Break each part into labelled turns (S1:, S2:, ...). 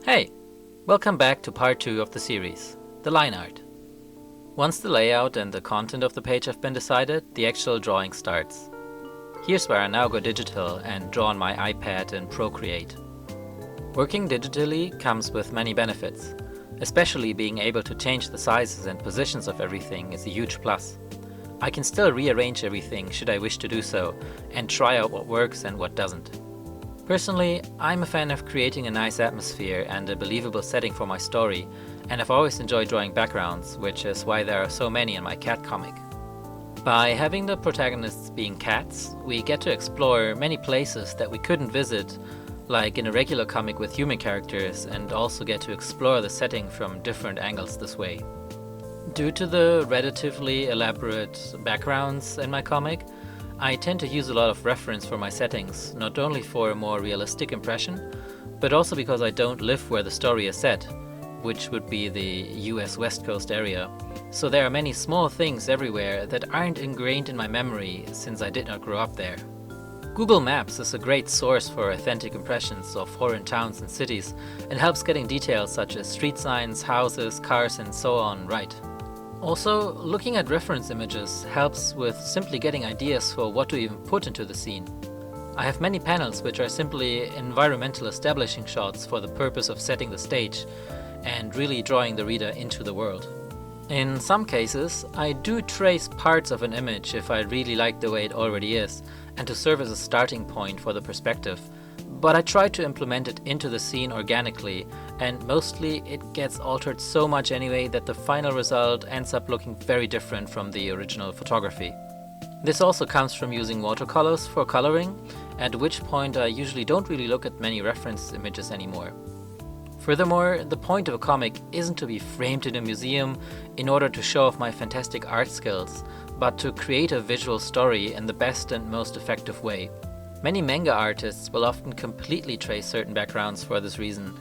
S1: Hey! Welcome back to part 2 of the series, the Lineart. Once the layout and the content of the page have been decided, the actual drawing starts. Here's where I now go digital and draw on my iPad in Procreate. Working digitally comes with many benefits, especially being able to change the sizes and positions of everything is a huge plus. I can still rearrange everything should I wish to do so, and try out what works and what doesn't. Personally, I'm a fan of creating a nice atmosphere and a believable setting for my story, and I've always enjoyed drawing backgrounds, which is why there are so many in my cat comic. By having the protagonists being cats, we get to explore many places that we couldn't visit, like in a regular comic with human characters, and also get to explore the setting from different angles this way. Due to the relatively elaborate backgrounds in my comic, I tend to use a lot of reference for my settings, not only for a more realistic impression, but also because I don't live where the story is set, which would be the US West Coast area. So there are many small things everywhere that aren't ingrained in my memory since I did not grow up there. Google Maps is a great source for authentic impressions of foreign towns and cities and helps getting details such as street signs, houses, cars and so on right. Also, looking at reference images helps with simply getting ideas for what to even put into the scene. I have many panels which are simply environmental establishing shots for the purpose of setting the stage and really drawing the reader into the world. In some cases, I do trace parts of an image if I really like the way it already is and to serve as a starting point for the perspective, but I try to implement it into the scene organically, and mostly it gets altered so much anyway that the final result ends up looking very different from the original photography. This also comes from using watercolors for coloring, at which point I usually don't really look at many reference images anymore. Furthermore, the point of a comic isn't to be framed in a museum in order to show off my fantastic art skills, but to create a visual story in the best and most effective way. Many manga artists will often completely trace certain backgrounds for this reason,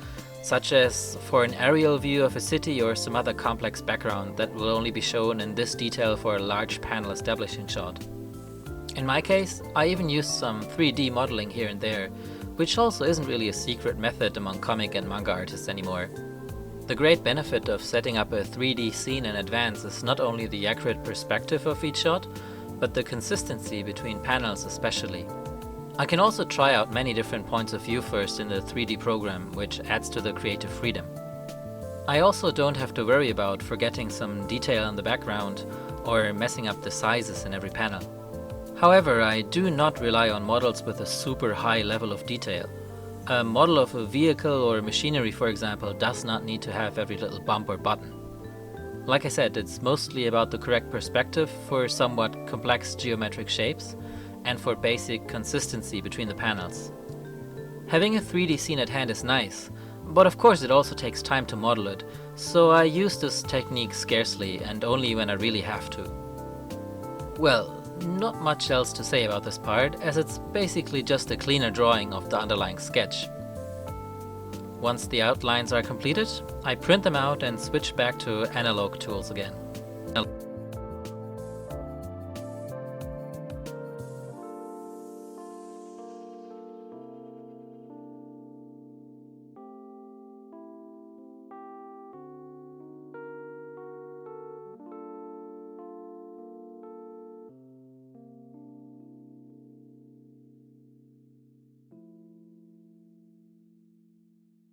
S1: such as for an aerial view of a city or some other complex background that will only be shown in this detail for a large panel establishing shot. In my case, I even used some 3D modeling here and there, which also isn't really a secret method among comic and manga artists anymore. The great benefit of setting up a 3D scene in advance is not only the accurate perspective of each shot, but the consistency between panels especially. I can also try out many different points of view first in the 3D program, which adds to the creative freedom. I also don't have to worry about forgetting some detail in the background or messing up the sizes in every panel. However, I do not rely on models with a super high level of detail. A model of a vehicle or machinery, for example, does not need to have every little bump or button. Like I said, it's mostly about the correct perspective for somewhat complex geometric shapes, and for basic consistency between the panels. Having a 3D scene at hand is nice, but of course it also takes time to model it, so I use this technique scarcely and only when I really have to. Well, not much else to say about this part, as it's basically just a cleaner drawing of the underlying sketch. Once the outlines are completed, I print them out and switch back to analog tools again.